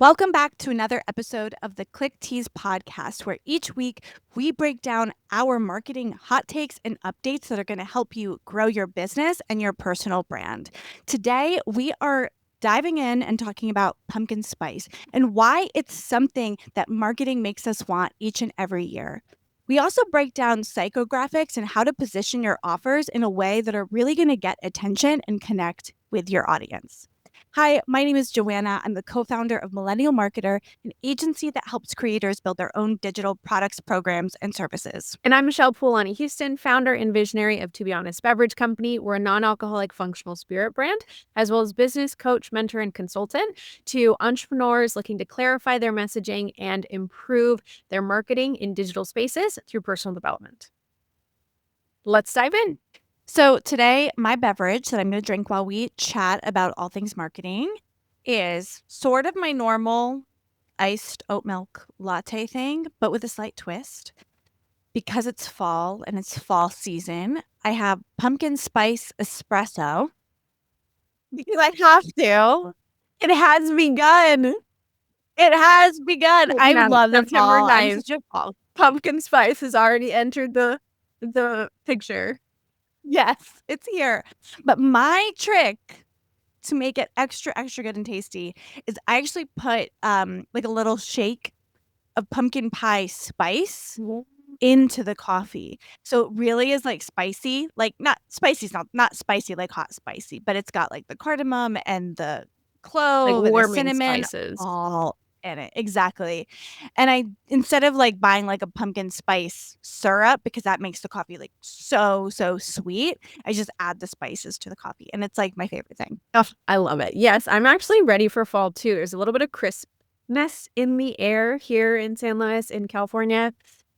Welcome back to another episode of the Tease podcast, where each week we break down our marketing hot takes and updates that are going to help you grow your business and your personal brand. Today, we are diving in and talking about pumpkin spice and why it's something that marketing makes us want each and every year. We also break down psychographics and how to position your offers in a way that are really going to get attention and connect with your audience. Hi, my name is Joanna. I'm the co-founder of Millennial Marketer, an agency that helps creators build their own digital products, programs, and services. And I'm Michelle Poolani Houston, founder and visionary of To Be Honest Beverage Company. We're a non-alcoholic functional spirit brand, as well as business coach, mentor, and consultant to entrepreneurs looking to clarify their messaging and improve their marketing in digital spaces through personal development. Let's dive in. So today, my beverage that I'm going to drink while we chat about all things marketing is sort of my normal iced oat milk latte thing, but with a slight twist. Because it's fall and it's fall season, I have pumpkin spice espresso because I have to. It has begun. It has begun. I love the September fall. I'm 9th. such a fall. Pumpkin spice has already entered the picture. Yes, it's here. But my trick to make it extra good and tasty is I actually put like a little shake of pumpkin pie spice into the coffee. So it really is like spicy, like not spicy, not spicy like hot spicy, but it's got like the cardamom and the clove Like and the warming cinnamon spices. all in it. Exactly. And I, instead of like buying like a pumpkin spice syrup, because that makes the coffee like so sweet, I just add the spices to the coffee. And it's like my favorite thing. Oh, I love it. Yes, I'm actually ready for fall too. There's a little bit of crispness in the air here in San Luis in California.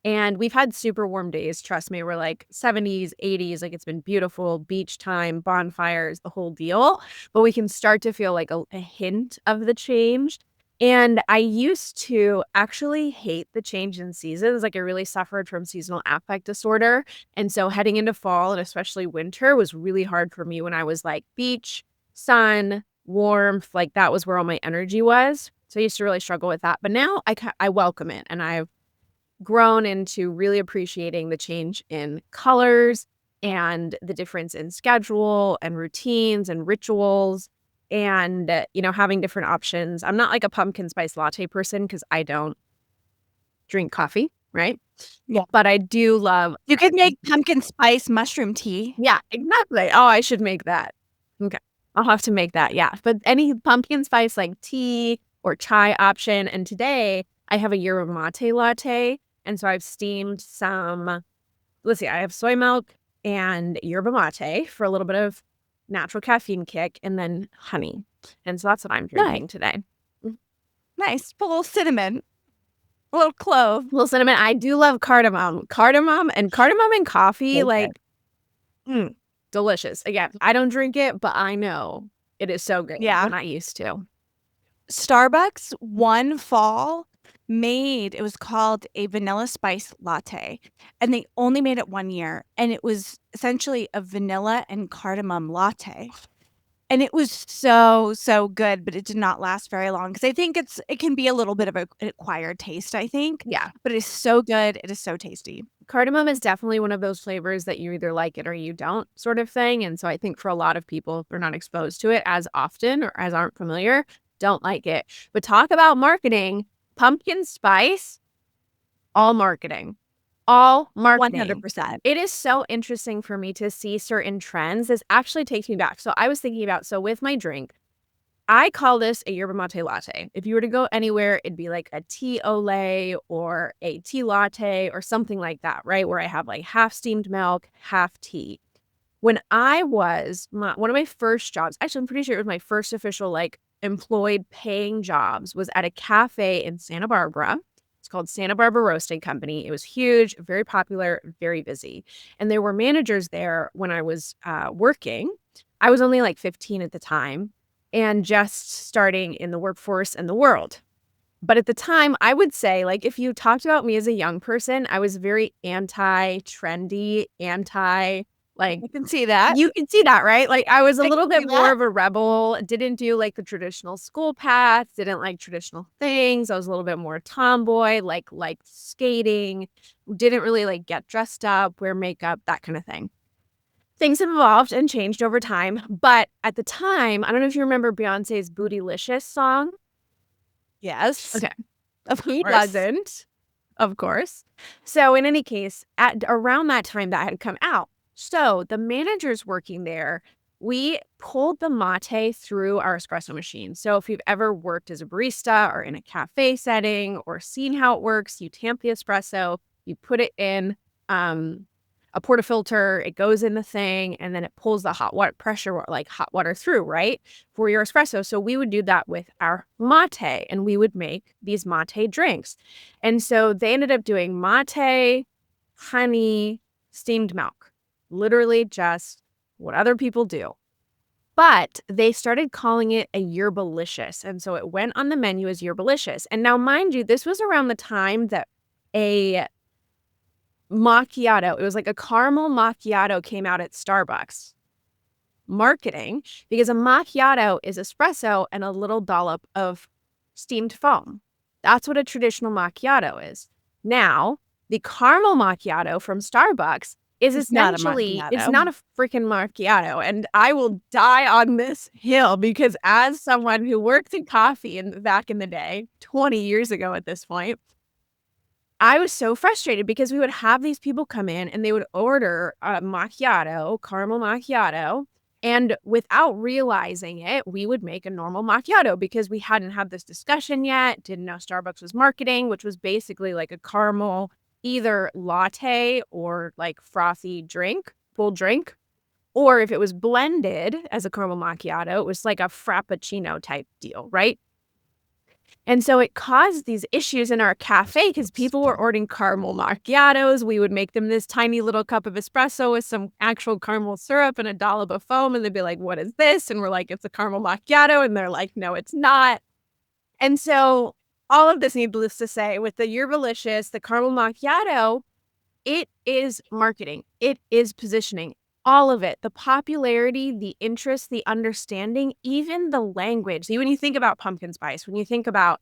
And we've had super warm days. Trust me, we're like 70s, 80s. Like it's been beautiful, beach time, bonfires, the whole deal. But we can start to feel like a hint of the change. And I used to actually hate the change in seasons. Like I really suffered from seasonal affect disorder. And so heading into fall and especially winter was really hard for me when I was like beach, sun, warmth. Like that was where all my energy was. So I used to really struggle with that. But now I welcome it. And I've grown into really appreciating the change in colors and the difference in schedule and routines and rituals and, having different options. I'm not like a pumpkin spice latte person because I don't drink coffee, right? Yeah. But I do love. You could make pumpkin spice mushroom tea. Yeah, exactly. Oh, I should make that. Okay. I'll have to make that. Yeah. But any pumpkin spice like tea or chai option. And today I have a yerba mate latte. And so I've steamed some, let's see, I have soy milk and yerba mate for a little bit of natural caffeine kick and then honey. And so that's what I'm drinking today. Nice. Put a little cinnamon, a little clove. A little cinnamon. I do love cardamom. Cardamom and coffee, like, delicious. Again, I don't drink it, but I know it is so good. Yeah. I'm not used to. Starbucks one fall it was called a vanilla spice latte, and they only made it 1 year, and it was essentially a vanilla and cardamom latte. And it was so good, but it did not last very long because I think it can be a little bit of an acquired taste, I think. Yeah. But it is so good. It is so tasty. Cardamom is definitely one of those flavors that you either like it or you don't sort of thing. And so I think for a lot of people, if they're not exposed to it as often or as aren't familiar, don't like it. But talk about marketing, pumpkin spice, all marketing. All marketing. 100%. It is so interesting for me to see certain trends. This actually takes me back. So I was thinking about, with my drink, I call this a yerba mate latte. If you were to go anywhere, it'd be like a tea ole or a tea latte or something like that, right? Where I have like half steamed milk, half tea. When I was, one of my first jobs, actually, I'm pretty sure it was my first official like employed paying jobs, was at a cafe in Santa Barbara. It's called Santa Barbara Roasting Company. It was huge, very popular, very busy. And there were managers there when I was working. I was only like 15 at the time and just starting in the workforce and the world. But at the time, I would say, like, if you talked about me as a young person, I was very anti-trendy, Like, I can see that. you can see that, right? Like, I was a I little can bit see more that. of a rebel, didn't do, like, the traditional school path, didn't like traditional things. I was a little bit more tomboy, like skating, didn't really, like, get dressed up, wear makeup, that kind of thing. Things have evolved and changed over time, but at the time, I don't know if you remember Beyoncé's Bootylicious song? Yes, Okay. of Who course. doesn't? Of course. So in any case, at around that time that had come out. So the managers working there, we pulled the mate through our espresso machine. So if you've ever worked as a barista or in a cafe setting or seen how it works, you tamp the espresso, you put it in a portafilter, it goes in the thing, and then it pulls the hot water pressure, like hot water through, right? For your espresso. So we would do that with our mate and we would make these mate drinks. And so they ended up doing mate, honey, steamed milk, literally just what other people do. But they started calling it a yerbalicious. And so it went on the menu as yerbalicious. And now, mind you, this was around the time that a macchiato, it was like a caramel macchiato came out at Starbucks marketing, because a macchiato is espresso and a little dollop of steamed foam. That's what a traditional macchiato is. Now, the caramel macchiato from Starbucks is It's not a essentially, it's not macchiato. a freaking macchiato. And I will die on this hill because as someone who worked in coffee back in the day, 20 years ago at this point, I was so frustrated because we would have these people come in and they would order a macchiato, caramel macchiato, and without realizing it, we would make a normal macchiato because we hadn't had this discussion yet, didn't know Starbucks was marketing, which was basically like a caramel, either latte or like frothy drink, full drink. Or if it was blended as a caramel macchiato, it was like a frappuccino type deal, right? And so it caused these issues in our cafe because people were ordering caramel macchiatos. We would make them this tiny little cup of espresso with some actual caramel syrup and a dollop of foam. And they'd be like, what is this? And we're like, it's a caramel macchiato. And they're like, no, it's not. And so all of this, needless to say, with the Yerbalicious, the caramel macchiato, it is marketing. It is positioning. All of it, the popularity, the interest, the understanding, even the language. See, when you think about pumpkin spice, when you think about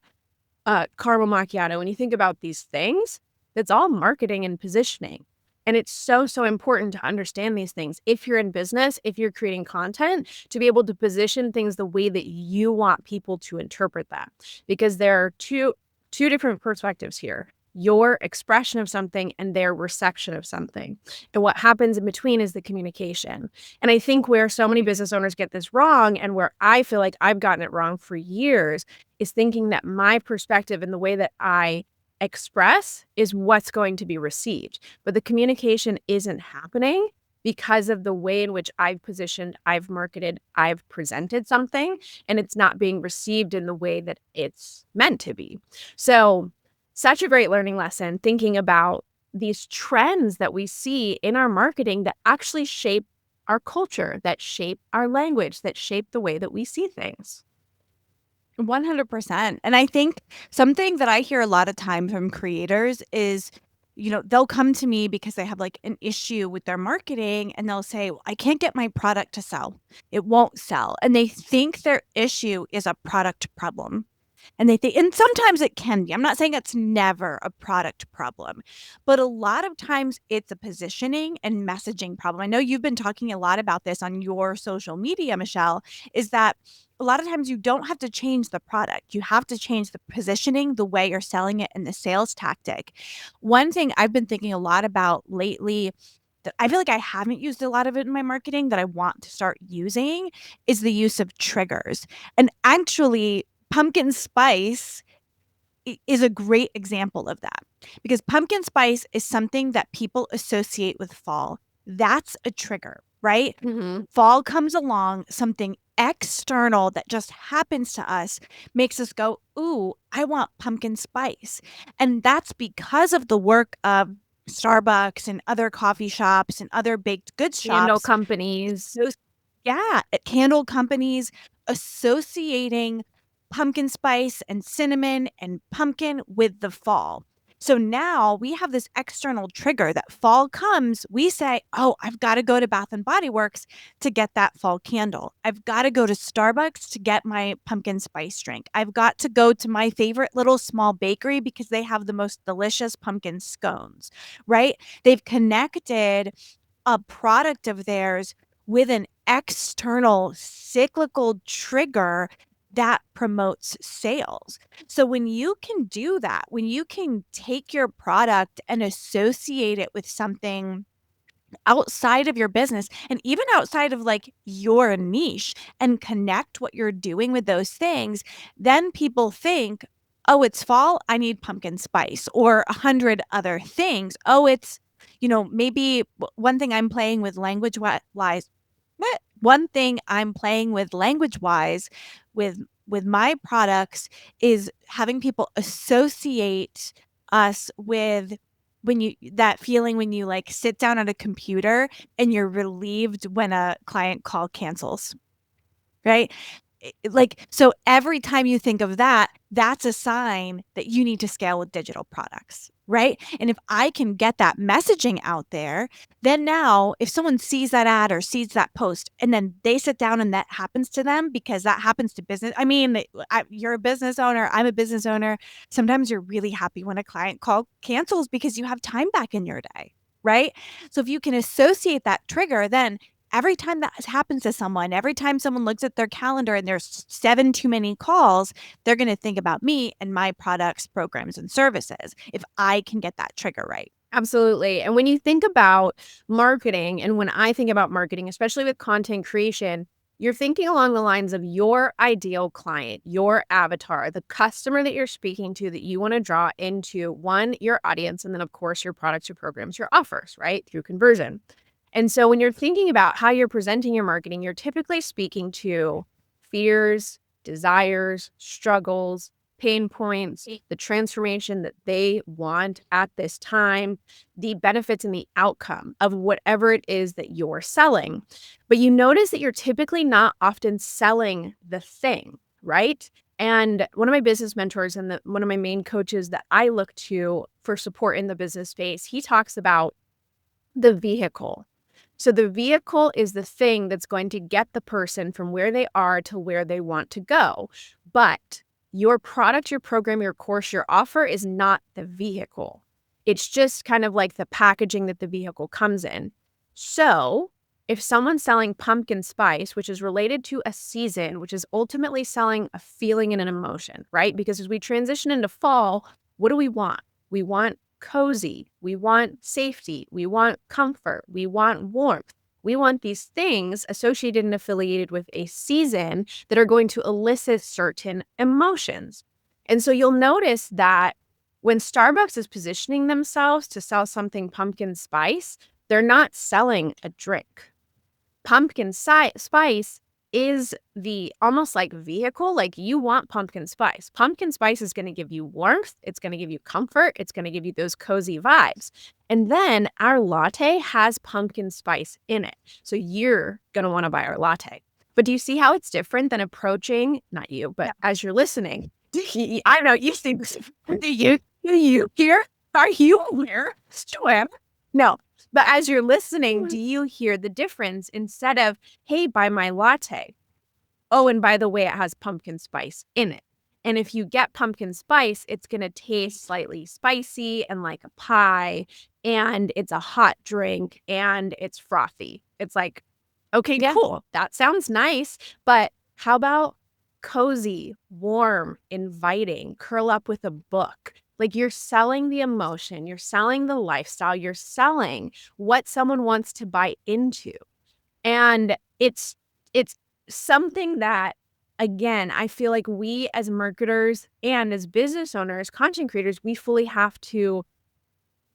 caramel macchiato, when you think about these things, it's all marketing and positioning. And it's so, so important to understand these things. If you're in business, if you're creating content, to be able to position things the way that you want people to interpret that. Because there are two different perspectives here. Your expression of something and their reception of something. And what happens in between is the communication. And I think where so many business owners get this wrong, and where I feel like I've gotten it wrong for years, is thinking that my perspective and the way that I express is what's going to be received. But the communication isn't happening because of the way in which I've positioned, I've marketed, I've presented something, and it's not being received in the way that it's meant to be. So, such a great learning lesson thinking about these trends that we see in our marketing that actually shape our culture, that shape our language, that shape the way that we see things. 100%. And I think something that I hear a lot of time from creators is, they'll come to me because they have like an issue with their marketing and they'll say, "Well, I can't get my product to sell. It won't sell." And they think their issue is a product problem. And they think, and sometimes it can be. I'm not saying it's never a product problem, but a lot of times it's a positioning and messaging problem. I know you've been talking a lot about this on your social media, Michelle, is that a lot of times you don't have to change the product. You have to change the positioning, the way you're selling it, and the sales tactic. One thing I've been thinking a lot about lately that I feel like I haven't used a lot of it in my marketing that I want to start using is the use of triggers. And actually, pumpkin spice is a great example of that because pumpkin spice is something that people associate with fall. That's a trigger, right? Mm-hmm. Fall comes along, something external that just happens to us makes us go, "Ooh, I want pumpkin spice." And that's because of the work of Starbucks and other coffee shops and other baked goods Candle shops. companies. So, yeah, at candle companies associating pumpkin spice and cinnamon and pumpkin with the fall. So now we have this external trigger that fall comes. We say, oh, I've got to go to Bath and Body Works to get that fall candle. I've got to go to Starbucks to get my pumpkin spice drink. I've got to go to my favorite little small bakery because they have the most delicious pumpkin scones, right? They've connected a product of theirs with an external cyclical trigger that promotes sales. So when you can do that, when you can take your product and associate it with something outside of your business and even outside of like your niche and connect what you're doing with those things, then people think, oh, it's fall, I need pumpkin spice or 100 other things. Oh, it's, maybe one thing I'm playing with language wise. What? One thing I'm playing with language wise with my products is having people associate us with when you that feeling when you like sit down at a computer and you're relieved when a client call cancels, right? Like, so every time you think of that, that's a sign that you need to scale with digital products, right? And if I can get that messaging out there, then now if someone sees that ad or sees that post and then they sit down and that happens to them because that happens to business. I mean, you're a business owner, I'm a business owner. Sometimes you're really happy when a client call cancels because you have time back in your day, right? So if you can associate that trigger, then every time that happens to someone, every time someone looks at their calendar and there's 7 too many calls, they're going to think about me and my products, programs, and services if I can get that trigger right. Absolutely. And when you think about marketing, and when I think about marketing, especially with content creation, you're thinking along the lines of your ideal client, your avatar, the customer that you're speaking to that you want to draw into one, your audience, and then, of course, your products, your programs, your offers, right? Through conversion. And so when you're thinking about how you're presenting your marketing, you're typically speaking to fears, desires, struggles, pain points, the transformation that they want at this time, the benefits and the outcome of whatever it is that you're selling. But you notice that you're typically not often selling the thing, right? And one of my business mentors and one of my main coaches that I look to for support in the business space, he talks about the vehicle. So the vehicle is the thing that's going to get the person from where they are to where they want to go. But your product, your program, your course, your offer is not the vehicle. It's just kind of like the packaging that the vehicle comes in. So if someone's selling pumpkin spice, which is related to a season, which is ultimately selling a feeling and an emotion, right? Because as we transition into fall, what do we want? We want cozy. We want safety. We want comfort. We want warmth. We want these things associated and affiliated with a season that are going to elicit certain emotions. And so you'll notice that when Starbucks is positioning themselves to sell something pumpkin spice, they're not selling a drink. Pumpkin spice is the almost like vehicle, like you want pumpkin spice. Pumpkin spice is going to give you warmth. It's going to give you comfort. It's going to give you those cozy vibes. And then our latte has pumpkin spice in it. So you're going to want to buy our latte. But do you see how it's different than approaching, not you, but as you're listening? I know you think, do you hear? Are you aware? Joanne? No. But as you're listening, do you hear the difference? Instead of, hey, buy my latte. Oh, and by the way, it has pumpkin spice in it. And if you get pumpkin spice, it's going to taste slightly spicy and like a pie. And it's a hot drink and it's frothy. It's like, okay, cool. That sounds nice. But how about cozy, warm, inviting, curl up with a book? Like you're selling the emotion, you're selling the lifestyle, you're selling what someone wants to buy into. And it's something that, again, I feel like we as marketers and as business owners, content creators, we fully have to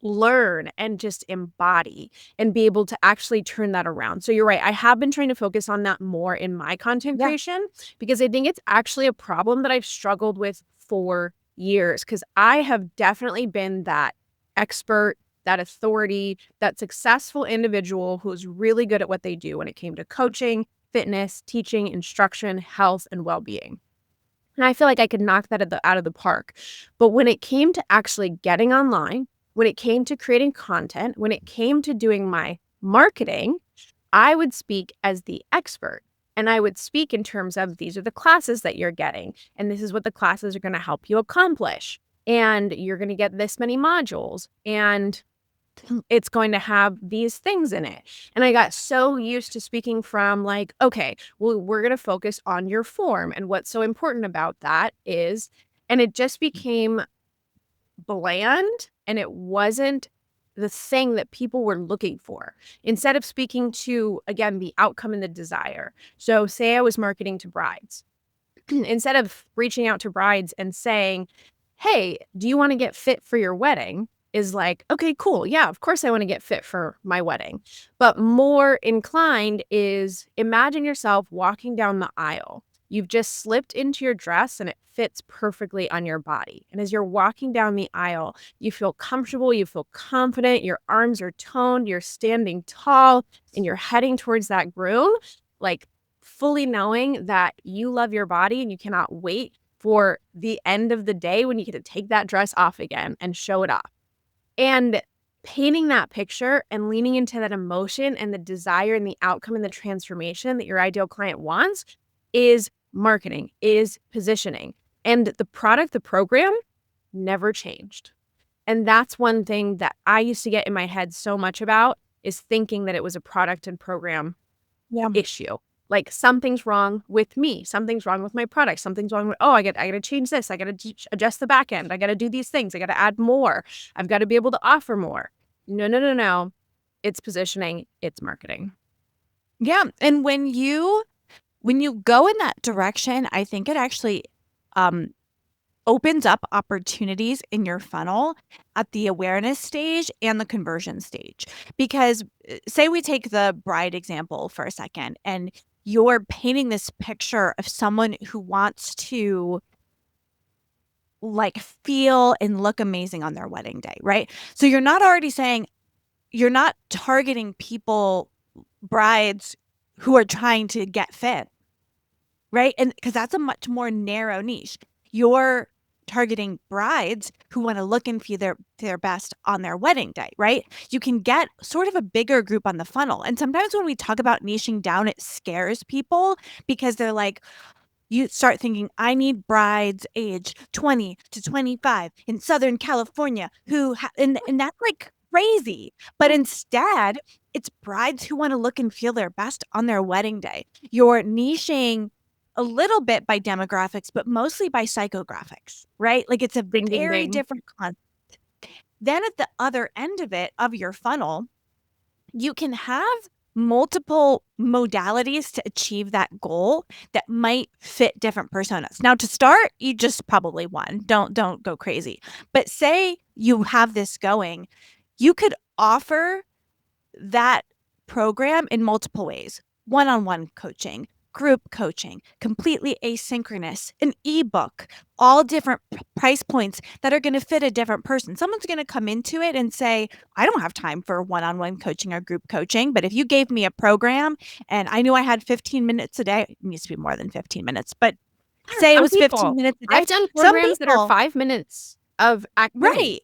learn and just embody and be able to actually turn that around. So you're right. I have been trying to focus on that more in my content creation because I think it's actually a problem that I've struggled with for years, because I have definitely been that expert, that authority, that successful individual who's really good at what they do when it came to coaching, fitness, teaching, instruction, health, and well-being. And I feel like I could knock that out of the park. But when it came to actually getting online, when it came to creating content, when it came to doing my marketing, I would speak as the expert. And I would speak in terms of these are the classes that you're getting, and this is what the classes are going to help you accomplish. And you're going to get this many modules, and it's going to have these things in it. And I got so used to speaking from like, okay, well, we're going to focus on your form. And what's so important about that is, and it just became bland, and it wasn't the thing that people were looking for. Instead of speaking to, again, the outcome and the desire. So say I was marketing to brides. Instead of reaching out to brides and saying, hey, do you want to get fit for your wedding? Is like, okay, cool. Yeah, of course I want to get fit for my wedding. But more inclined is imagine yourself walking down the aisle. You've just slipped into your dress and it fits perfectly on your body. And as you're walking down the aisle, you feel comfortable, you feel confident, your arms are toned, you're standing tall, and you're heading towards that groom, like fully knowing that you love your body and you cannot wait for the end of the day when you get to take that dress off again and show it off. And painting that picture and leaning into that emotion and the desire and the outcome and the transformation that your ideal client wants is marketing, is positioning. And the product, the program never changed. And that's one thing that I used to get in my head so much about is thinking that it was a product and program issue. Like something's wrong with me. Something's wrong with my product. Something's wrong with, I got to change this. I got to adjust the back end. I got to do these things. I got to add more. I've got to be able to offer more. No. It's positioning. It's marketing. Yeah. And when you go in that direction, I think it actually opens up opportunities in your funnel at the awareness stage and the conversion stage. Because say we take the bride example for a second, and you're painting this picture of someone who wants to like feel and look amazing on their wedding day, right? So you're not targeting people, brides who are trying to get fit, right? And because that's a much more narrow niche. You're targeting brides who want to look and feel their best on their wedding day, right? You can get sort of a bigger group on the funnel. And sometimes when we talk about niching down, it scares people because they're like, you start thinking, I need brides age 20 to 25 in Southern California and that's like crazy. But instead, it's brides who want to look and feel their best on their wedding day. You're niching a little bit by demographics, but mostly by psychographics, right? Like it's a very different concept. Then at the other end of it, of your funnel, you can have multiple modalities to achieve that goal that might fit different personas. Now to start, you just probably one. Don't go crazy. But say you have this going, you could offer that program in multiple ways. One-on-one coaching, group coaching, completely asynchronous, an ebook, all different price points that are going to fit a different person. Someone's going to come into it and say, I don't have time for one-on-one coaching or group coaching, but if you gave me a program and I knew I had 15 minutes a day, it needs to be more than 15 minutes, but say it was 15 minutes a day. I've done programs that are 5 minutes of activity. Right.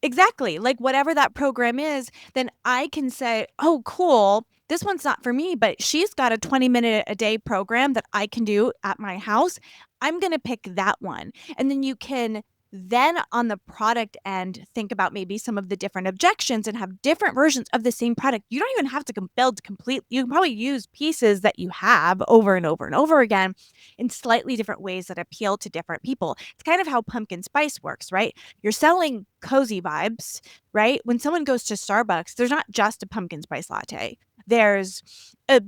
Exactly. Like whatever that program is, then I can say, oh, cool. This one's not for me, but she's got a 20-minute a day program that I can do at my house. I'm going to pick that one. And then you can then on the product end, think about maybe some of the different objections and have different versions of the same product. You don't even have to build complete. You can probably use pieces that you have over and over and over again in slightly different ways that appeal to different people. It's kind of how pumpkin spice works, right? You're selling cozy vibes, right? When someone goes to Starbucks, there's not just a pumpkin spice latte. There's a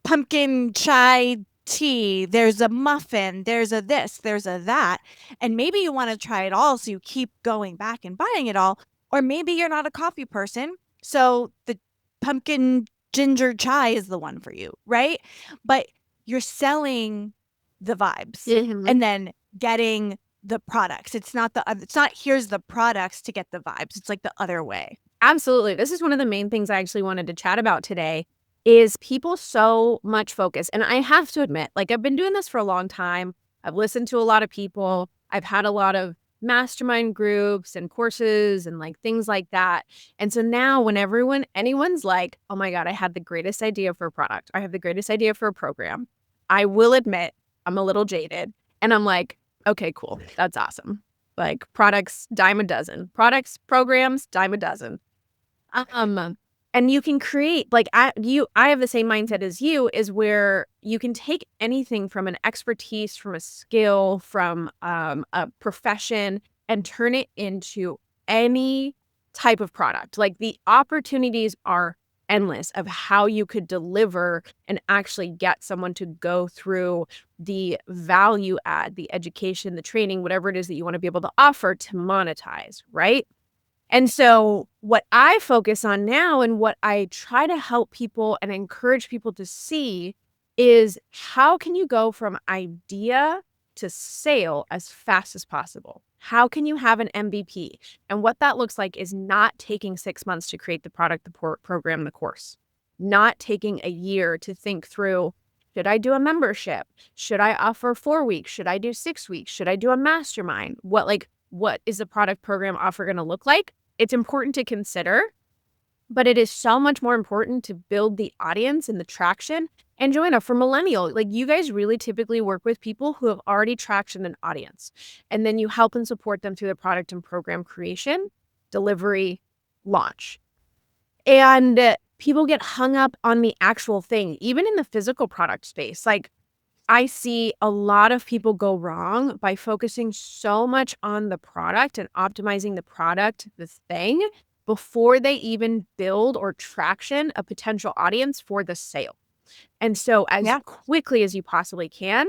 pumpkin chai tea, there's a muffin, there's a this, there's a that. And maybe you want to try it all, so you keep going back and buying it all. Or maybe you're not a coffee person, so the pumpkin ginger chai is the one for you, right? But you're selling the vibes and then getting the products. It's not here's the products to get the vibes. It's like the other way. Absolutely. This is one of the main things I actually wanted to chat about today is people so much focus. And I have to admit, like I've been doing this for a long time. I've listened to a lot of people. I've had a lot of mastermind groups and courses and like things like that. And so now when anyone's like, oh my God, I had the greatest idea for a product. I have the greatest idea for a program. I will admit I'm a little jaded. And I'm like, okay, cool. That's awesome. Like products, dime a dozen. Products, programs, dime a dozen. And you can create I have the same mindset as you, is where you can take anything from an expertise, from a skill, from a profession, and turn it into any type of product. Like the opportunities are endless of how you could deliver and actually get someone to go through the value add, the education, the training, whatever it is that you want to be able to offer to monetize, right? And so what I focus on now and what I try to help people and encourage people to see is how can you go from idea to sale as fast as possible? How can you have an MVP? And what that looks like is not taking 6 months to create the product, the program, the course, not taking a year to think through, should I do a membership? Should I offer 4 weeks? Should I do 6 weeks? Should I do a mastermind? What is the product program offer going to look like? It's important to consider, but it is so much more important to build the audience and the traction. And Joanna, for millennial, like you guys really typically work with people who have already traction and audience. And then you help and support them through the product and program creation, delivery, launch. And people get hung up on the actual thing, even in the physical product space. Like I see a lot of people go wrong by focusing so much on the product and optimizing the product, the thing, before they even build or traction a potential audience for the sale. And so as Yeah. quickly as you possibly can,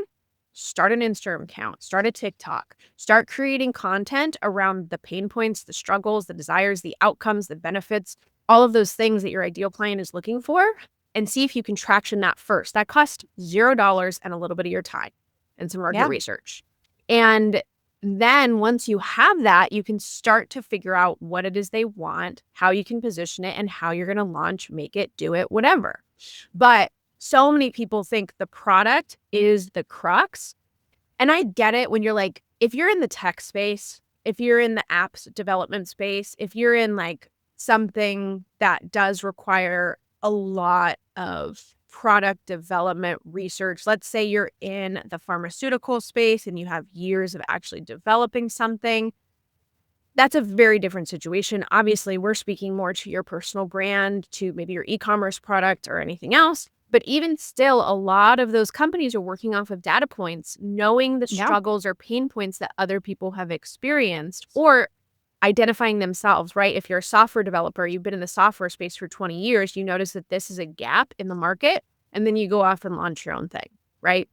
start an Instagram account, start a TikTok, start creating content around the pain points, the struggles, the desires, the outcomes, the benefits, all of those things that your ideal client is looking for, and see if you can traction that first. That costs $0 and a little bit of your time and some market Yeah. research. And then once you have that, you can start to figure out what it is they want, how you can position it, and how you're going to launch, make it, do it, whatever. But so many people think the product is the crux. And I get it when you're like, if you're in the tech space, if you're in the apps development space, if you're in like something that does require a lot of product development research, let's say you're in the pharmaceutical space and you have years of actually developing something, that's a very different situation. Obviously, we're speaking more to your personal brand, to maybe your e-commerce product or anything else. But even still, a lot of those companies are working off of data points, knowing the Yeah. struggles or pain points that other people have experienced, or identifying themselves, right? If you're a software developer, you've been in the software space for 20 years, you notice that this is a gap in the market, and then you go off and launch your own thing, right?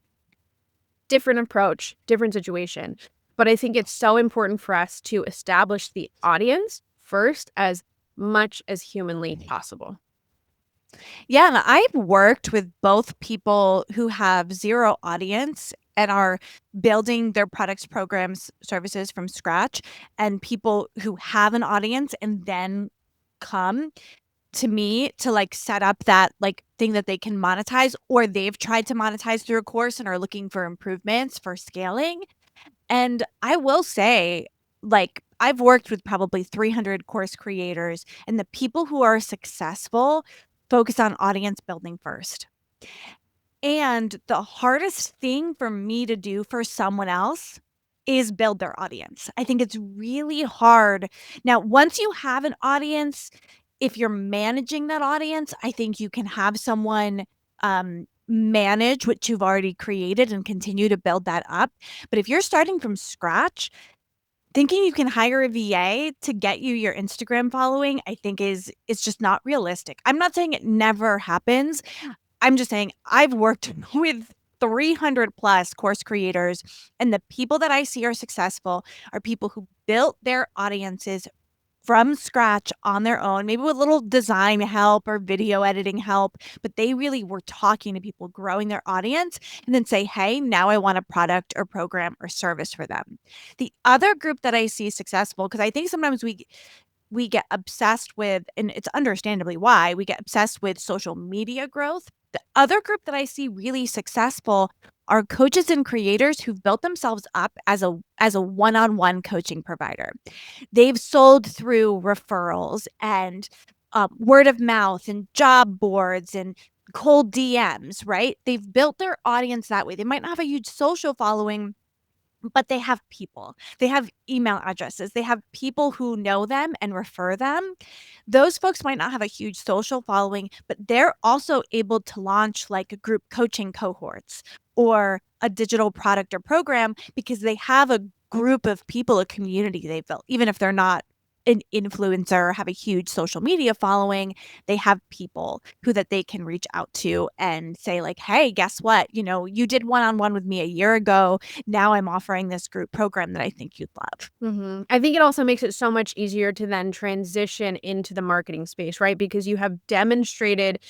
Different approach, different situation. But I think it's so important for us to establish the audience first as much as humanly possible. Yeah, and I've worked with both people who have zero audience and are building their products, programs, services from scratch, and people who have an audience and then come to me to like set up that like thing that they can monetize, or they've tried to monetize through a course and are looking for improvements for scaling. And I will say, like, I've worked with probably 300 course creators, and the people who are successful focus on audience building first. And the hardest thing for me to do for someone else is build their audience. I think it's really hard. Now, once you have an audience, if you're managing that audience, I think you can have someone manage what you've already created and continue to build that up. But if you're starting from scratch, thinking you can hire a VA to get you your Instagram following, I think is just not realistic. I'm not saying it never happens. I'm just saying I've worked with 300 plus course creators, and the people that I see are successful are people who built their audiences from scratch on their own, maybe with little design help or video editing help, but they really were talking to people, growing their audience, and then say, hey, now I want a product or program or service for them. The other group that I see successful, because I think sometimes we get obsessed with, and it's understandably why, we get obsessed with social media growth. The other group that I see really successful are coaches and creators who've built themselves up as a one-on-one coaching provider. They've sold through referrals and word of mouth and job boards and cold DMs, right? They've built their audience that way. They might not have a huge social following, but they have people. They have email addresses. They have people who know them and refer them. Those folks might not have a huge social following, but they're also able to launch like a group coaching cohorts or a digital product or program because they have a group of people, a community they've built, even if they're not an influencer or have a huge social media following. They have people who that they can reach out to and say like, hey, guess what, you did one-on-one with me a year ago. Now I'm offering this group program that I think you'd love. I think it also makes it so much easier to then transition into the marketing space, right? Because you have demonstrated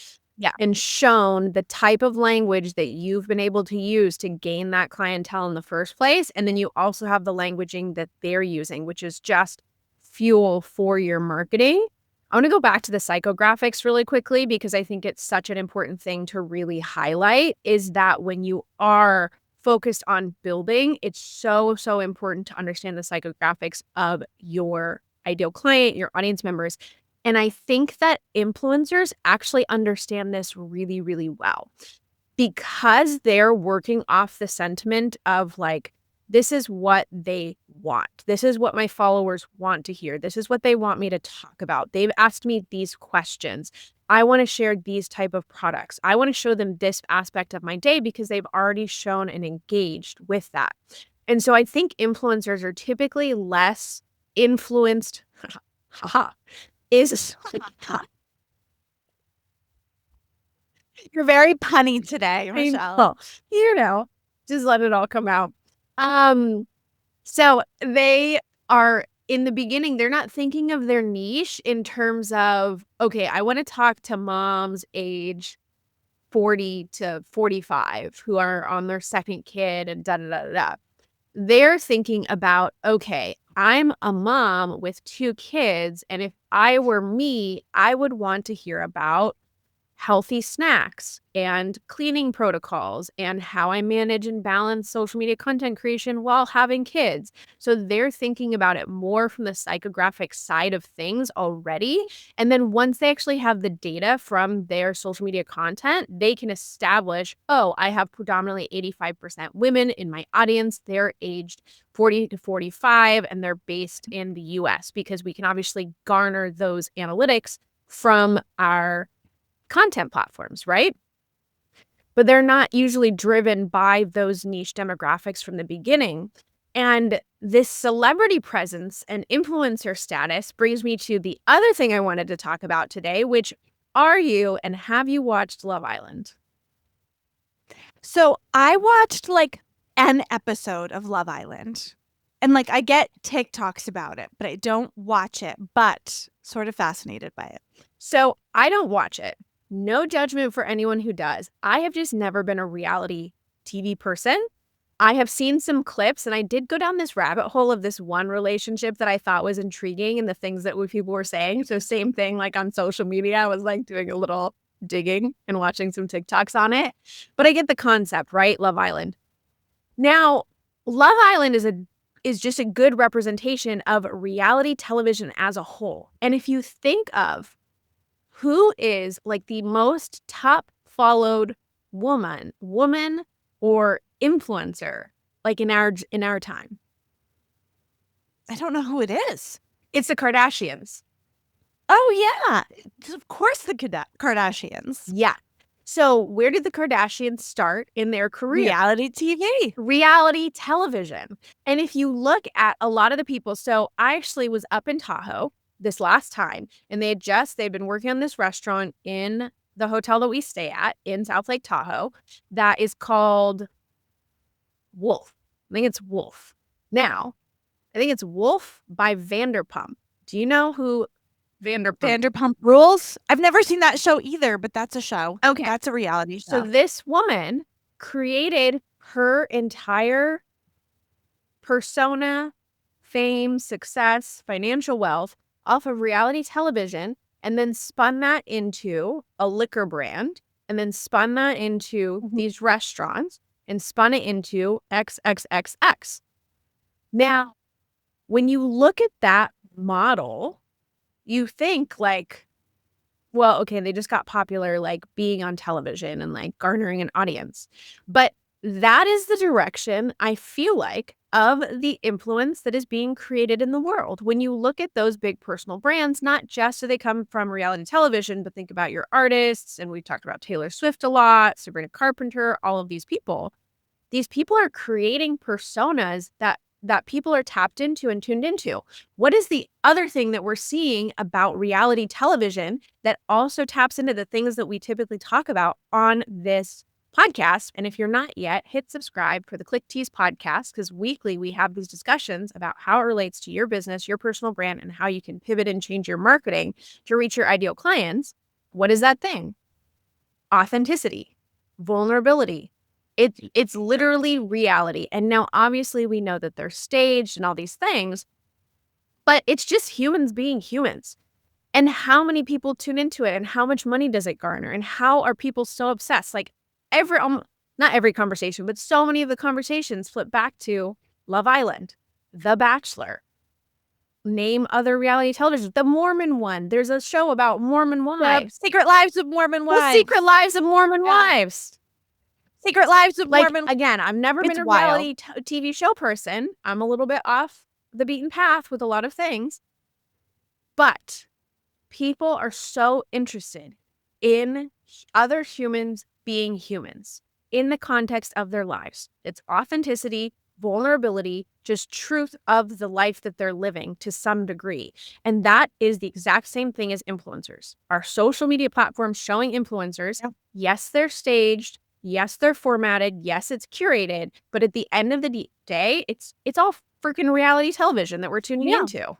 and shown the type of language that you've been able to use to gain that clientele in the first place. And then you also have the languaging that they're using, which is just fuel for your marketing. I want to go back to the psychographics really quickly because I think it's such an important thing to really highlight is that when you are focused on building, it's so, so important to understand the psychographics of your ideal client, your audience members. And I think that influencers actually understand this really, really well because they're working off the sentiment of like, this is what they want. This is what my followers want to hear. This is what they want me to talk about. They've asked me these questions. I want to share these type of products. I want to show them this aspect of my day because they've already shown and engaged with that. And so I think influencers are typically less influenced. You're very punny today, Michelle. Just let it all come out. So they are in the beginning, they're not thinking of their niche in terms of, okay, I want to talk to moms age 40 to 45 who are on their second kid and da da da da. They're thinking about, okay, I'm a mom with 2 kids. And if I were me, I would want to hear about healthy snacks and cleaning protocols and how I manage and balance social media content creation while having kids. So they're thinking about it more from the psychographic side of things already. And then once they actually have the data from their social media content, they can establish, oh, I have predominantly 85% women in my audience. They're aged 40 to 45 and they're based in the US because we can obviously garner those analytics from our content platforms, right? But they're not usually driven by those niche demographics from the beginning. And this celebrity presence and influencer status brings me to the other thing I wanted to talk about today, which are you and have you watched Love Island? So I watched like an episode of Love Island. And like I get TikToks about it, but I don't watch it, but sort of fascinated by it. So I don't watch it. No judgment for anyone who does. I have just never been a reality TV person. I have seen some clips and I did go down this rabbit hole of this one relationship that I thought was intriguing and the things that people were saying. So same thing like on social media, I was like doing a little digging and watching some TikToks on it. But I get the concept, right? Love Island. Now, Love Island is just a good representation of reality television as a whole. And if you think of who is like the most top followed woman or influencer like in our time? I don't know who it is. It's the Kardashians. Oh yeah, of course the Kardashians. Yeah. So where did the Kardashians start in their career? Reality TV. Reality television. And if you look at a lot of the people, so I actually was up in Tahoe this last time and they'd been working on this restaurant in the hotel that we stay at in South Lake Tahoe that is called Wolf. I think it's Wolf. Now, I think it's Wolf by Vanderpump. Do you know who Vanderpump Rules? I've never seen that show either, but that's a show. Okay. That's a reality show. So this woman created her entire persona, fame, success, financial wealth off of reality television and then spun that into a liquor brand and then spun that into these restaurants and spun it into XXXX. Now, when you look at that model, you think like, well, okay, they just got popular, like being on television and like garnering an audience. But that is the direction I feel like of the influence that is being created in the world. When you look at those big personal brands, not just do they come from reality television, but think about your artists. And we've talked about Taylor Swift a lot, Sabrina Carpenter, all of these people. These people are creating personas that people are tapped into and tuned into. What is the other thing that we're seeing about reality television that also taps into the things that we typically talk about on this podcast? And if you're not yet, hit subscribe for the Tease podcast, because weekly we have these discussions about how it relates to your business, your personal brand, and how you can pivot and change your marketing to reach your ideal clients. What is that thing? Authenticity, vulnerability. It's literally reality. And now obviously we know that they're staged and all these things, but it's just humans being humans. And how many people tune into it, and how much money does it garner, and how are people so obsessed? Like not every conversation, but so many of the conversations flip back to Love Island, The Bachelor, name other reality television, the Mormon one. There's a show about Mormon The wives. Secret Lives of Mormon The Wives. Secret Lives of Mormon Wives. Secret Lives of Like, Mormon. again, I've never been a reality TV show person. I'm a little bit off the beaten path with a lot of things. But people are so interested in other humans being humans in the context of their lives. It's authenticity, vulnerability, just truth of the life that they're living to some degree. And that is the exact same thing as influencers. Our social media platforms showing influencers, yes, they're staged. Yes, they're formatted. Yes, it's curated. But at the end of the day, it's all freaking reality television that we're tuning into.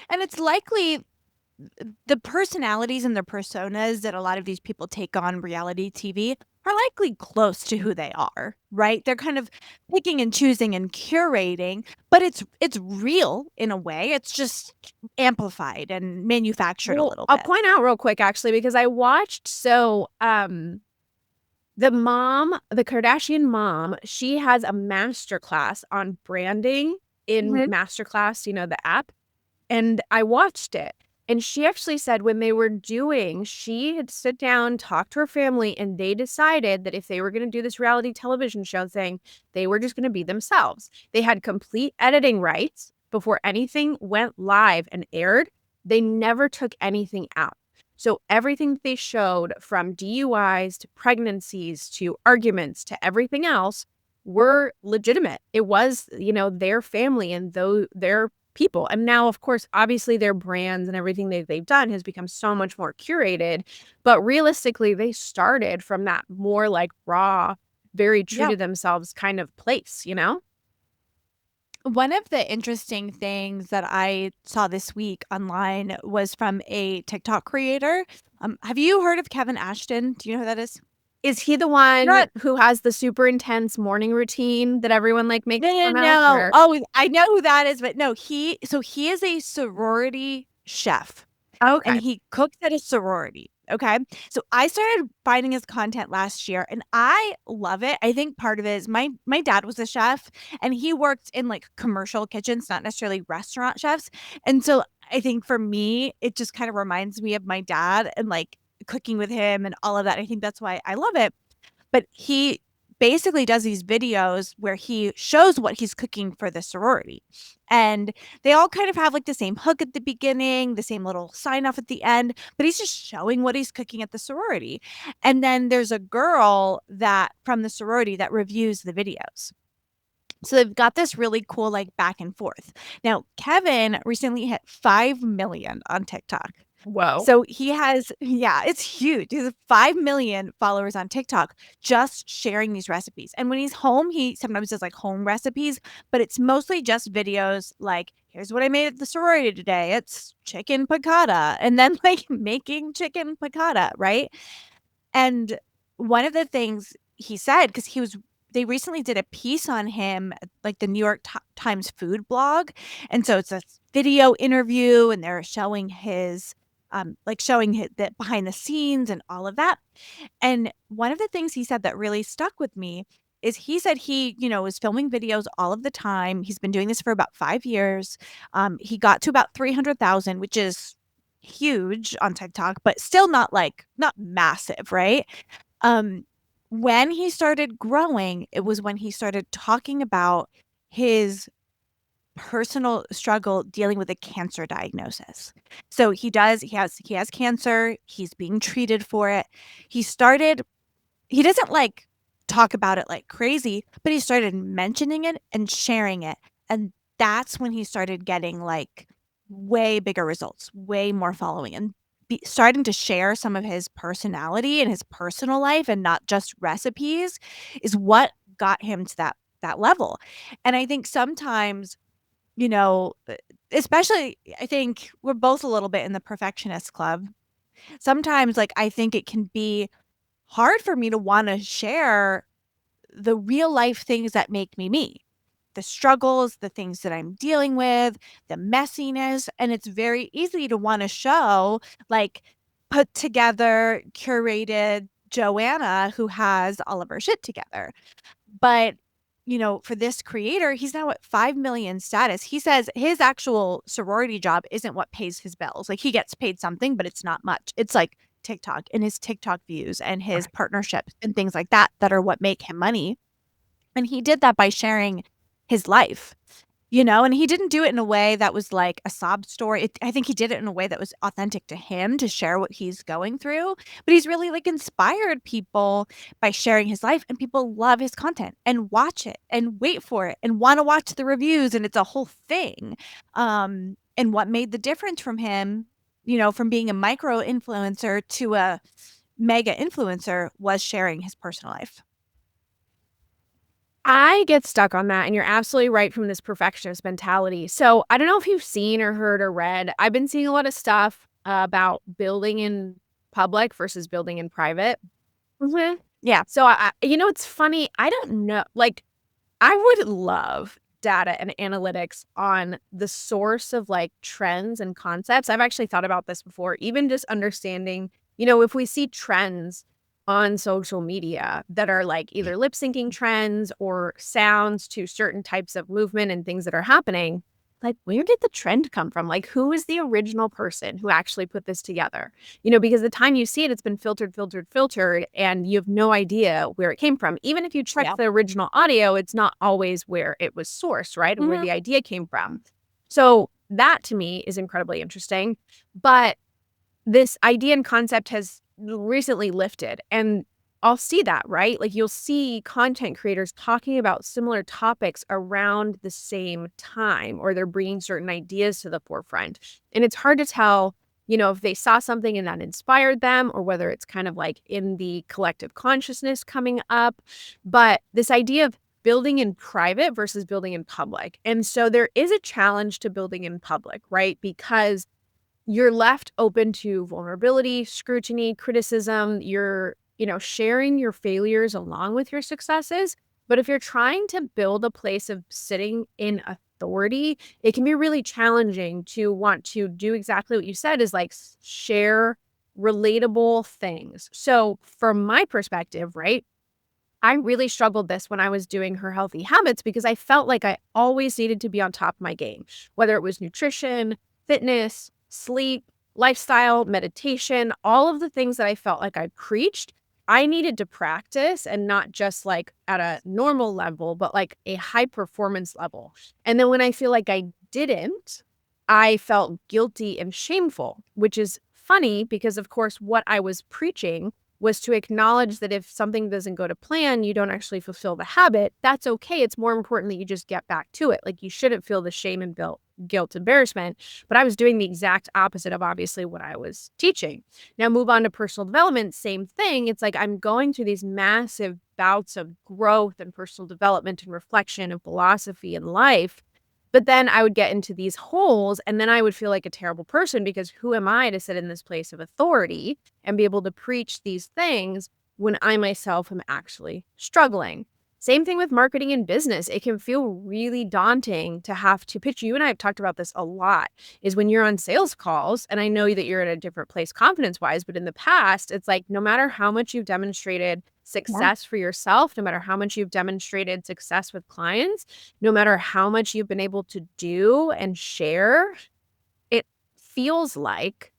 And it's likely the personalities and the personas that a lot of these people take on reality TV are likely close to who they are, right? They're kind of picking and choosing and curating, but it's real in a way. It's just amplified and manufactured a little bit. I'll point out real quick, actually, because I watched, the Kardashian mom, she has a masterclass on branding in Masterclass, the app. And I watched it. And she actually said when they were she had sit down, talked to her family, and they decided that if they were going to do this reality television show thing, they were just going to be themselves. They had complete editing rights before anything went live and aired. They never took anything out. So everything that they showed, from DUIs to pregnancies to arguments to everything else, were legitimate. It was, their family and their people. And now, of course, obviously their brands and everything they've done has become so much more curated. But realistically, they started from that more like raw, very true to themselves kind of place, One of the interesting things that I saw this week online was from a TikTok creator. Have you heard of Kevin Ashton? Do you know who that is? Is he the one who has the super intense morning routine that everyone makes fun of? No. Oh, I know who that is, but no, he is a sorority chef. Okay. And he cooks at a sorority. Okay. So I started finding his content last year and I love it. I think part of it is my dad was a chef and he worked in like commercial kitchens, not necessarily restaurant chefs. And so I think for me, it just kind of reminds me of my dad and like cooking with him and all of that. I think that's why I love it. But he basically does these videos where he shows what he's cooking for the sorority. And they all kind of have like the same hook at the beginning, the same little sign off at the end, but he's just showing what he's cooking at the sorority. And then there's a girl that from the sorority that reviews the videos. So they've got this really cool like back and forth. Now, Kevin recently hit 5 million on TikTok. Whoa. So he has, it's huge. He has 5 million followers on TikTok just sharing these recipes. And when he's home, he sometimes does like home recipes, but it's mostly just videos like, here's what I made at the sorority today. It's chicken piccata. And then like making chicken piccata, right? And one of the things he said, because they recently did a piece on him, like the New York Times food blog. And so it's a video interview and they're showing his the behind the scenes and all of that. And one of the things he said that really stuck with me is he said he, is filming videos all of the time. He's been doing this for about 5 years. He got to about 300,000, which is huge on TikTok, but still not massive, right? Um, when he started growing, it was when he started talking about his personal struggle dealing with a cancer diagnosis. So he has cancer, he's being treated for it. He doesn't like talk about it like crazy, but he started mentioning it and sharing it. And that's when he started getting like way bigger results, way more following, and starting to share some of his personality and his personal life and not just recipes is what got him to that level. And I think sometimes, you know, especially I think we're both a little bit in the perfectionist club. Sometimes like I think it can be hard for me to want to share the real life things that make me me, the struggles, the things that I'm dealing with, the messiness. And it's very easy to want to show like put together, curated Joanna who has all of her shit together. But, for this creator, he's now at 5 million status. He says his actual sorority job isn't what pays his bills. Like he gets paid something, but it's not much. It's like TikTok and his TikTok views and his Right. partnerships and things like that are what make him money. And he did that by sharing his life. And he didn't do it in a way that was like a sob story. I think he did it in a way that was authentic to him to share what he's going through. But he's really like inspired people by sharing his life, and people love his content and watch it and wait for it and want to watch the reviews. And it's a whole thing. And what made the difference from him, from being a micro influencer to a mega influencer was sharing his personal life. I get stuck on that, and you're absolutely right from this perfectionist mentality. So I don't know if you've seen or heard or read. I've been seeing a lot of stuff about building in public versus building in private. Yeah. So it's funny. I don't know. Like, I would love data and analytics on the source of like trends and concepts. I've actually thought about this before, even just understanding, if we see trends on social media that are like either lip syncing trends or sounds to certain types of movement and things that are happening, like where did the trend come from? Like who is the original person who actually put this together? Because the time you see it, it's been filtered, and you have no idea where it came from. Even if you check Yeah. the original audio, it's not always where it was sourced, right? And where Mhm. the idea came from. So that to me is incredibly interesting. But this idea and concept has recently lifted, and I'll see that, right? Like you'll see content creators talking about similar topics around the same time, or they're bringing certain ideas to the forefront. And it's hard to tell, if they saw something and that inspired them, or whether it's kind of like in the collective consciousness coming up. But this idea of building in private versus building in public. And so there is a challenge to building in public, right? Because you're left open to vulnerability, scrutiny, criticism. You're, sharing your failures along with your successes. But if you're trying to build a place of sitting in authority, it can be really challenging to want to do exactly what you said is like share relatable things. So from my perspective, right? I really struggled this when I was doing her healthy habits because I felt like I always needed to be on top of my game, whether it was nutrition, fitness, sleep, lifestyle, meditation, all of the things that I felt like I preached. I needed to practice, and not just like at a normal level, but like a high performance level. And then when I feel like I didn't, I felt guilty and shameful, which is funny because, of course, what I was preaching was to acknowledge that if something doesn't go to plan, you don't actually fulfill the habit. That's okay. It's more important that you just get back to it. Like you shouldn't feel the shame and guilt, embarrassment. But I was doing the exact opposite of obviously what I was teaching. Now move on to personal development. Same thing. It's like I'm going through these massive bouts of growth and personal development and reflection and philosophy and life. But then I would get into these holes, and then I would feel like a terrible person because who am I to sit in this place of authority and be able to preach these things when I myself am actually struggling? Same thing with marketing and business. It can feel really daunting to have to pitch. You and I have talked about this a lot, is when you're on sales calls, and I know that you're at a different place confidence wise, but in the past, it's like no matter how much you've demonstrated Yeah. success for yourself, no matter how much you've demonstrated success with clients, no matter how much you've been able to do and share, it feels like,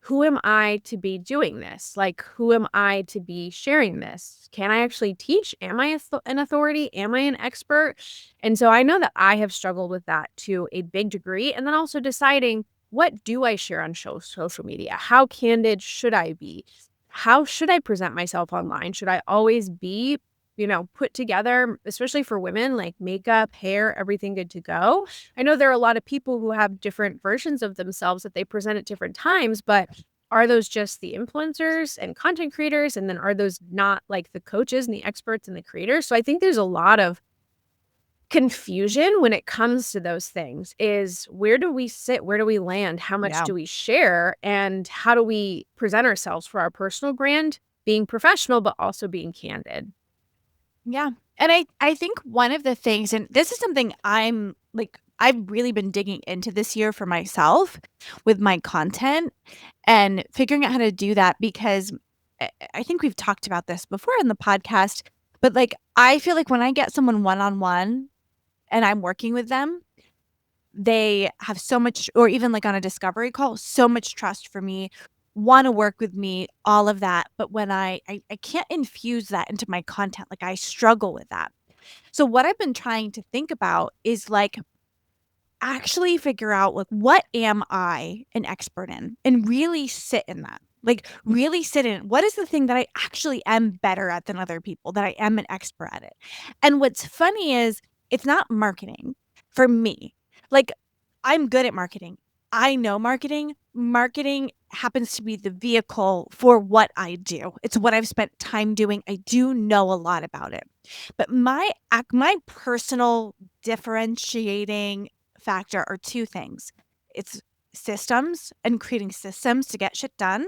who am I to be doing this? Like, who am I to be sharing this? Can I actually teach? Am I an authority? Am I an expert? And so I know that I have struggled with that to a big degree. And then also deciding, what do I share on social media? How candid should I be? How should I present myself online? Should I always be, put together, especially for women, like makeup, hair, everything good to go? I know there are a lot of people who have different versions of themselves that they present at different times, but are those just the influencers and content creators? And then are those not like the coaches and the experts and the creators? So I think there's a lot of confusion when it comes to those things. Is, where do we sit? Where do we land? How much Yeah. do we share? And how do we present ourselves for our personal brand, being professional, but also being candid? Yeah. And I think one of the things, and this is something I've really been digging into this year for myself with my content and figuring out how to do that because I think we've talked about this before in the podcast, but like I feel like when I get someone one-on-one and I'm working with them, they have so much, or even like on a discovery call, so much trust for me, want to work with me, all of that. But when I can't infuse that into my content, like I struggle with that. So what I've been trying to think about is like actually figure out like what am I an expert in and really sit in that. Like really sit in what is the thing that I actually am better at than other people, that I am an expert at it. And what's funny is it's not marketing for me. Like I'm good at marketing. I know marketing. Marketing happens to be the vehicle for what I do. It's what I've spent time doing. I do know a lot about it. But my personal differentiating factor are two things. It's systems and creating systems to get shit done,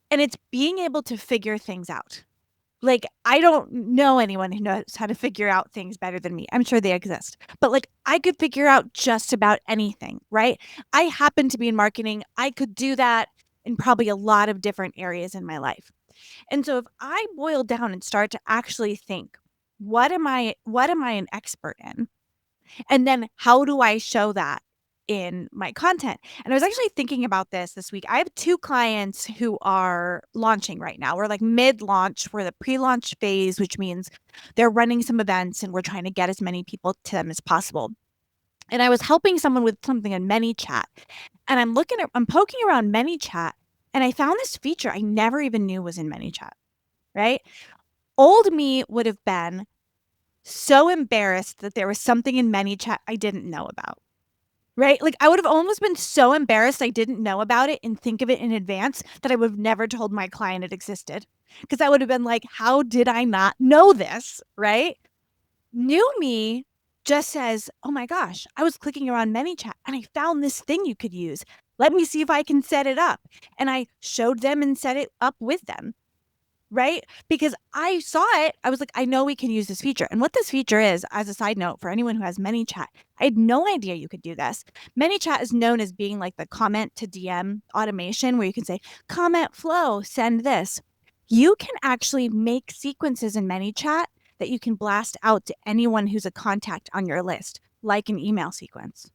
and it's being able to figure things out. Like, I don't know anyone who knows how to figure out things better than me. I'm sure they exist. But like I could figure out just about anything, right? I happen to be in marketing. I could do that in probably a lot of different areas in my life. And so if I boil down and start to actually think, what am I an expert in? And then how do I show that in my content? And I was actually thinking about this week. I have two clients who are launching right now. We're like mid-launch. We're the pre-launch phase, which means they're running some events and we're trying to get as many people to them as possible. And I was helping someone with something in ManyChat. And I'm poking around ManyChat and I found this feature I never even knew was in ManyChat, right? Old me would have been so embarrassed that there was something in ManyChat I didn't know about. Right? Like, I would have almost been so embarrassed I didn't know about it and think of it in advance that I would have never told my client it existed. Because I would have been like, how did I not know this? Right? New me just says, oh my gosh, I was clicking around ManyChat and I found this thing you could use. Let me see if I can set it up. And I showed them and set it up with them. Right? Because I saw it, I was like, I know we can use this feature. And what this feature is, as a side note, for anyone who has ManyChat, I had no idea you could do this. ManyChat is known as being like the comment to DM automation where you can say, comment flow, send this. You can actually make sequences in ManyChat that you can blast out to anyone who's a contact on your list, like an email sequence.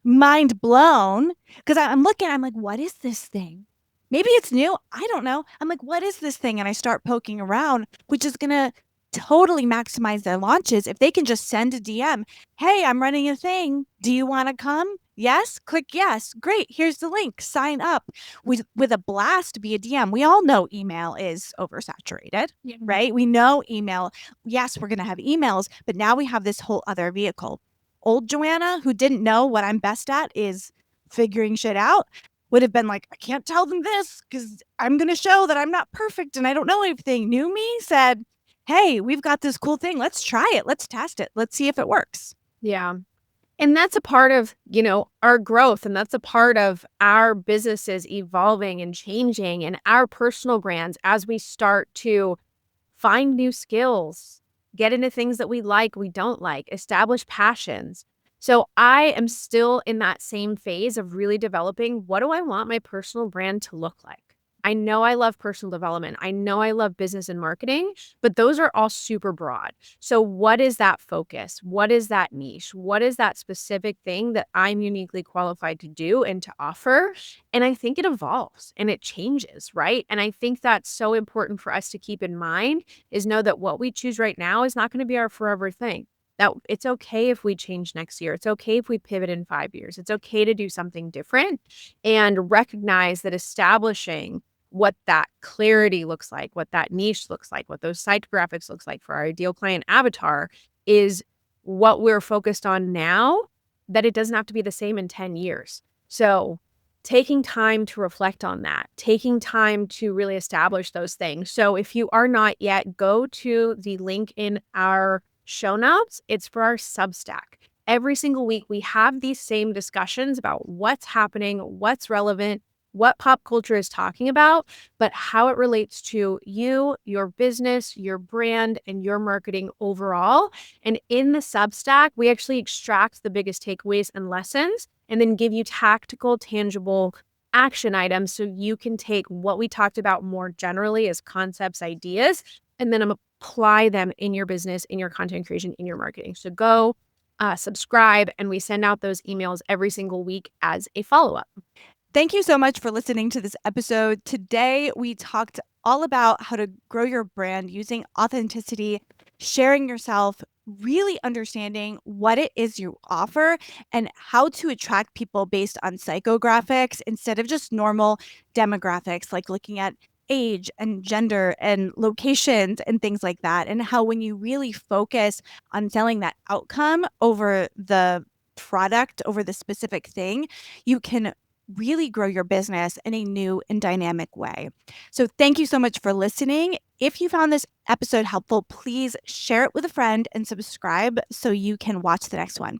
Mind blown, because I'm looking, I'm like, what is this thing? Maybe it's new. I don't know. I'm like, what is this thing? And I start poking around, which is going to totally maximize their launches if they can just send a DM. Hey, I'm running a thing. Do you want to come? Yes. Click yes. Great. Here's the link. Sign up with a blast via DM. We all know email is oversaturated, right? We know email. Yes, we're going to have emails, but now we have this whole other vehicle. Old Joanna, who didn't know what I'm best at is figuring shit out, would have been like, I can't tell them this because I'm going to show that I'm not perfect and I don't know anything. New me said, hey, we've got this cool thing. Let's try it. Let's test it. Let's see if it works. Yeah. And that's a part of, our growth. And that's a part of our businesses evolving and changing and our personal brands as we start to find new skills, get into things that we like, we don't like, establish passions. So I am still in that same phase of really developing, what do I want my personal brand to look like? I know I love personal development. I know I love business and marketing, but those are all super broad. So what is that focus? What is that niche? What is that specific thing that I'm uniquely qualified to do and to offer? And I think it evolves and it changes, right? And I think that's so important for us to keep in mind is know that what we choose right now is not going to be our forever thing. That it's okay if we change next year. It's okay if we pivot in 5 years. It's okay to do something different and recognize that establishing what that clarity looks like, what that niche looks like, what those psychographics looks like for our ideal client avatar is what we're focused on now, that it doesn't have to be the same in 10 years. So taking time to reflect on that, taking time to really establish those things. So if you are not yet, go to the link in our show notes. It's for our Substack. Every single week, we have these same discussions about what's happening, what's relevant, what pop culture is talking about, but how it relates to you, your business, your brand, and your marketing overall. And in the Substack, we actually extract the biggest takeaways and lessons and then give you tactical, tangible action items so you can take what we talked about more generally as concepts, ideas, and then apply them in your business, in your content creation, in your marketing. So go subscribe, and we send out those emails every single week as a follow-up. Thank you so much for listening to this episode. Today, we talked all about how to grow your brand using authenticity, sharing yourself, really understanding what it is you offer, and how to attract people based on psychographics instead of just normal demographics, like looking at age and gender and locations and things like that. And how, when you really focus on selling that outcome over the product, over the specific thing, you can really grow your business in a new and dynamic way. So thank you so much for listening. If you found this episode helpful, please share it with a friend and subscribe so you can watch the next one.